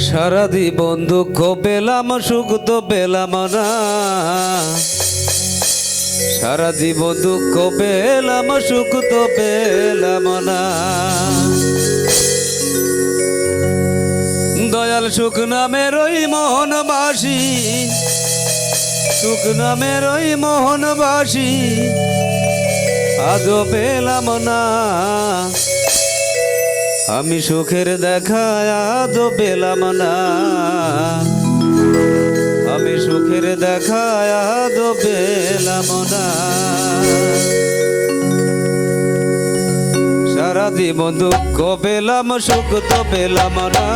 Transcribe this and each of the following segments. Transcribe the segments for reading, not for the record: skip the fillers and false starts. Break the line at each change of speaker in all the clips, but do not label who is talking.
সারা জীবন দুঃখ পেলাম সুখ তো পেলাম না, সারা জীবন দুঃখ পেলাম সুখ তো পেলাম না। দয়াল সুখ নামের ওই মোহনবাসী, সুখ নামের ওই মোহনবাসী আজও পেলাম না। আমি সুখের দেখা আজও পেলাম না, আমি সুখের দেখা আজও পেলাম না। সারা জীবন দুঃখ পেলাম সুখ তো পেলাম না,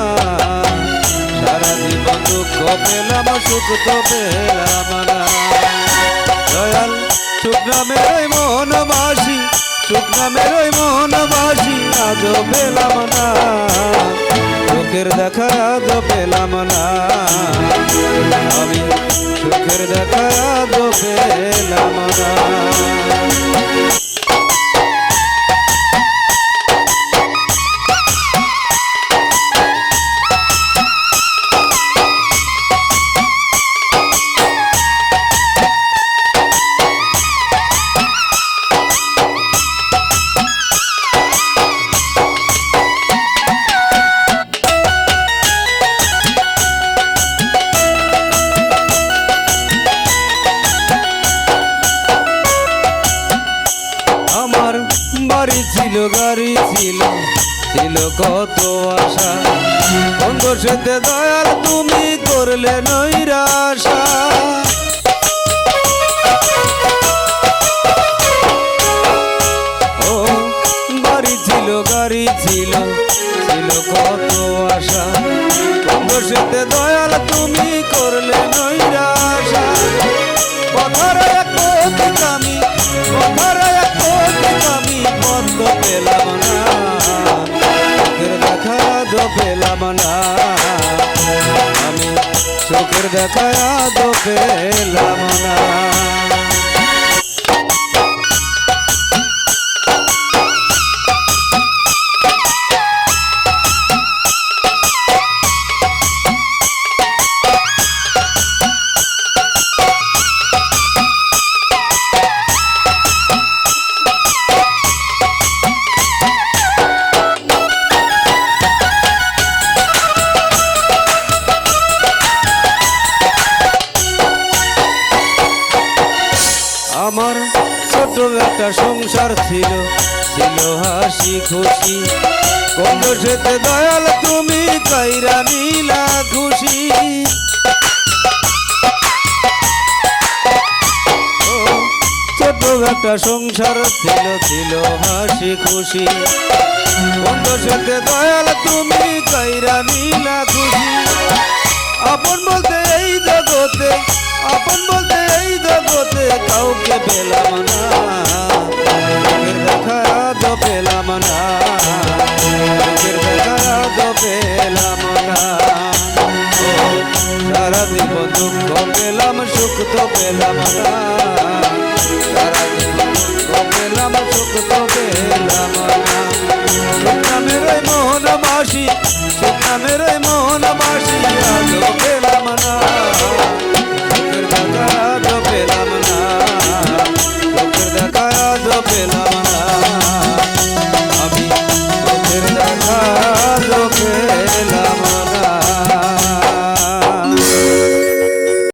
সারা জীবন দুঃখ পেলাম সুখ তো পেলাম না। দয়াল সুখ নামের ওই মোহনবাসী, সুখ নামের ওই মোহনবাসী আজও পেলাম না, সুখের দেখা আজও পেলাম না। আমি সুখের দেখা আজও পেলাম না। বাড়ি ছিল গাড়ি ছিল, ছিল কত আশা, বন্ধুর সাথে দয়াল তুমি করলে নৈরাশা। ও বাড়ি ছিল গাড়ি ছিল, ছিল কত আশা, বন্ধুর সাথে দয়াল তুমি করলে নৈরাশা। কথার এক আমি, কথার এক আমি বন্ধ পেলাম না, সুখের দেখা আজও পেলাম না। আমি সুখের দেখা আজও পেলাম না। আমার ছোট একটা সংসার ছিল, ছিল হাসি খুশি, বন্ধুর সাথে দয়াল তুমি কাইরা নিলা খুশি। ছোট একটা সংসার ছিল, ছিল হাসি খুশি, বন্ধুর সাথে দয়াল তুমি কাইরা নিলা খুশি। আপন বলতে এই জগতে, আপন বলতে এই জগতে কাউকে পেলাম না, সুখের দেখা আজও পেলাম না, সুখের দেখা আজও পেলাম না। সারা জীবন দুঃখ পেলাম সুখ তো পেলাম না, সারা জীবন দুঃখ পেলাম সুখ তো পেলাম না। সুখ নামের ওই মোহনবাসী, সুখ নামের ওই